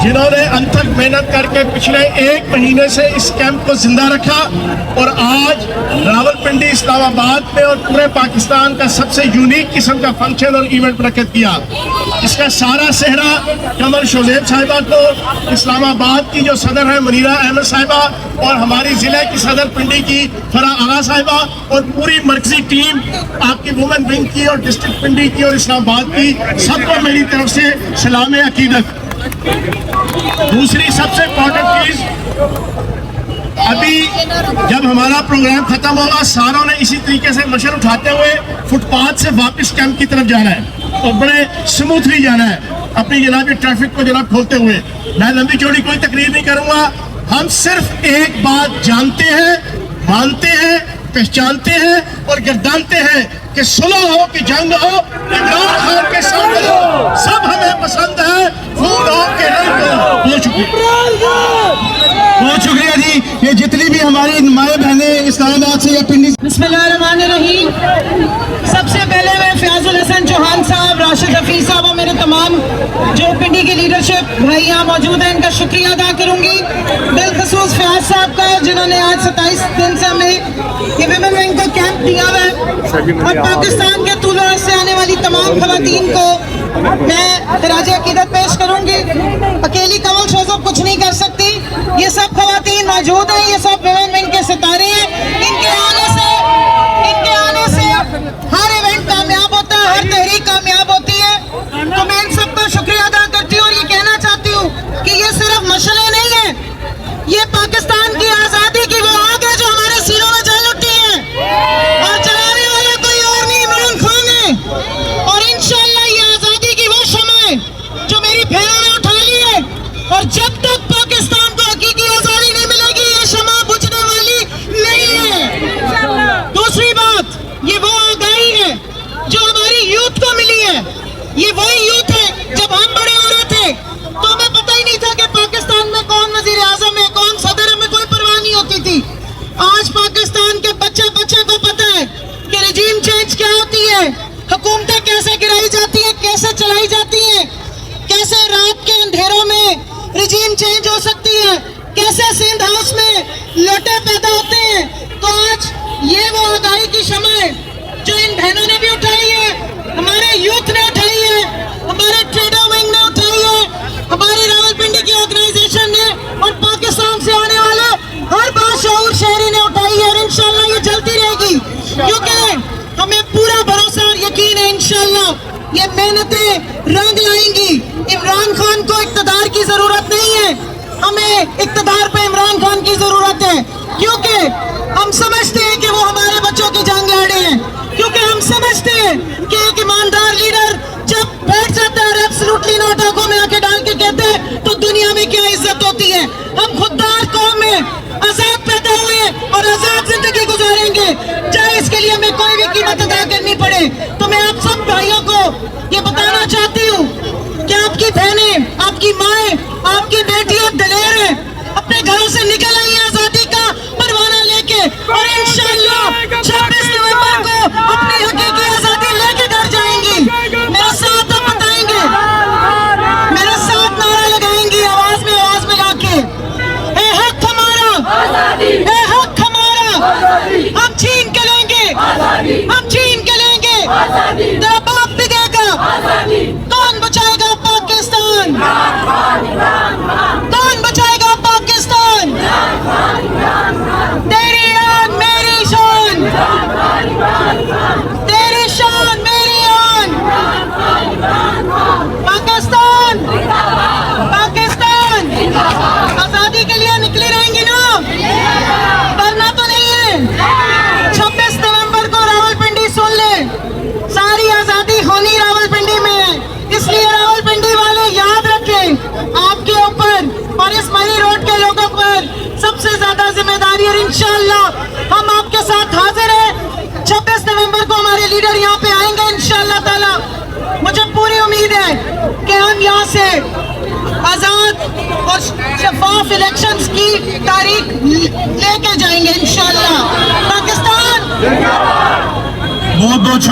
जिन्होंने अनथक मेहनत करके पिछले 1 महीने से इस कैंप को जिंदा रखा और आज रावलपिंडी इस्लामाबाद में और पूरे पाकिस्तान का सबसे यूनिक किस्म का फंक्शन और इवेंट मुनक्किद किया। इसका सारा सेहरा कमर शोजेब साहिबा को, इस्लामाबाद की जो सदर है मुनीरा अहमद साहिबा और हमारी जिले की सदर पिंडी की फराह आगा साहिबा और पूरी मरकजी टीम आपकी वुमेन विंग की और डिस्ट्रिक्ट पिंडी की और इस्लामाबाद की, सबको मेरी तरफ से सलाम अकीदत। दूसरी सबसे इम्पोर्टेंट चीज, अभी जब हमारा प्रोग्राम खत्म होगा सारों ने इसी तरीके से मशर उठाते हुए फुटपाथ से वापस कैंप की तरफ जाना है और बड़े स्मूथली जाना है अपनी जनाब ट्रैफिक को जनाब खोलते हुए। मैं लंबी चौड़ी कोई तकरीर नहीं करूंगा। हम सिर्फ एक बात जानते हैं, मानते हैं, पहचानते हैं और गर्दानते हैं कि सुलह हो कि जंग हो, इमरान खान के संग हो, सब हमें पसंद है, फूल हो के रंग हो। बहुत शुक्रिया जी। ये जितनी भी हमारी माए बहनें इस्लामाबाद से या पिंडी। बिस्मिल्लाहिर्रहमानिर्रहीम। सबसे पहले मैं फयाजुल हसन चौहान साहब, राशिद हफीज साहब और मेरे तमाम जो पिंडी की लीडरशिप भाई यहाँ मौजूद हैं, इनका शुक्रिया अदा करूंगी। बिलखसूस फयाज साहब का, जिन्होंने आज 27 दिन से हमें ये विमेन विंग का कैंप दिया हुआ है और पाकिस्तान के तूल से आने वाली तमाम खवातीन को मैं खराज अकीदत पेश करूंगी। अकेली कमल शोजब कुछ नहीं कर सकती, ये सब खवातीन मौजूद हैं, ये सब विमेन विंग के सितारे हैं। इनके आने से हर इवेंट कामयाब होता है, हर तहरीक कामयाब होती है। तो मैं इन सबका शुक्रिया अदा करती हूँ और ये कहना चाहती हूँ कि ये सिर्फ मसले नहीं है, ये पाकिस्तान की आजादी की वो आग है जो हमारे सीनों में जल उठी है और चलाने वाला कोई और नहीं, इमरान खान है। और इंशाअल्लाह ये आजादी की वो शम्मा है जो मेरी बहनों ने उठा ली है और जब तक पाकिस्तान को हकीकी आजादी नहीं मिलेगी ये शम्मा बुझने वाली नहीं है। दूसरी बात, ये वो आगाही है जो हमारी यूथ को मिली है। ये वही यूथ है, जब हम बड़े हो रहे थे तो हमें पता ही नहीं था कि पाकिस्तान में कौन वजीर आजम है, कौन सदर है, में कोई परवाह नहीं होती थी। आज पाकिस्तान के बच्चे को पता है कि रिजीम चेंज क्या होती है, हुकूमतें कैसे गिराई जाती है, कैसे चलाई जाती है, कैसे रात के अंधेरों में रिजीम चेंज हो सकती है, कैसे सिंध हाउस में लोटे पैदा होते हैं। तो आज ये वो आगाही की शम्मा है जो इन बहनों ने भी उठाई है, हमारे यूथ ने उठाई है, हमारे ट्रेडर विंग ने उठाई है, हमारी रावलपिंडी की ऑर्गेनाइजेशन ने और पाकिस्तान से आने वाले हर बाशऊर शहरी ने उठाई है। और इंशाल्लाह ये चलती रहेगी क्योंकि हमें पूरा भरोसा और यकीन है इंशाल्लाह ये मेहनतें रंग लाएंगी। इमरान खान को इक़्तिदार की जरूरत नहीं है, हमें इक़्तिदार पे इमरान खान की जरूरत है क्योंकि हम समझते हैं कि वो हमारे बच्चों की जान लाड़े हैं, क्योंकि हम समझते हैं कि एक ईमानदार लीडर जब बैठ जाता है और एब्सोल्युटली नॉट आंखों में आंखें डाल के कहते हैं तो दुनिया में क्या इज्जत होती है। हम खुददार कौम में आजाद पैदा हुए और आजाद जिंदगी गुजारेंगे, चाहे इसके लिए हमें कोई भी कीमत अदा करनी पड़े। तो मैं आप सब भाइयों को ये बताना चाहती हूँ कि आपकी बहनें, आपकी माएँ, आपकी बेटियां दलेर हैं, अपने घरों से निकल आई है आजादी का परवाना लेके और इंशाअल्लाह 26 नवंबर को अपनी हकीकी आजादी लेके घर जाएंगी। मेरे साथ आप बताएंगे, मेरे साथ नारा लगाएंगी आवाज मिला के, ए हक हमारा, ए हक हमारा, हम छीन के लेंगे, हम छीन के लेंगे, तेरा बाप बिकेगा, कौन बचाएगा पाकिस्तान, कौन बचाएगा पाकिस्तान। तेरी आन मेरी शान, तेरी शान मेरी आन। पाकिस्तान, पाकिस्तान आजादी के लिए निकली रहेंगी ना, डरना तो नहीं है। 26 नवंबर को रावलपिंडी सुन ले, सारी आजादी होनी रावलपिंडी में है, इसलिए रावलपिंडी वाले याद रखें आपके ऊपर और इस मरी रोड के लोगों पर सबसे ज्यादा जिम्मेदारी। और इंशाअल्लाह हम आपके साथ हाजिर हैं। 26 नवंबर को हमारे लीडर यहाँ पे आएंगे इंशाअल्लाह ताला। मुझे पूरी उम्मीद है कि हम यहाँ से आजाद और शफाफ इलेक्शंस की तारीख लेके जाएंगे इंशाअल्लाह। पाकिस्तान बहुत बहुत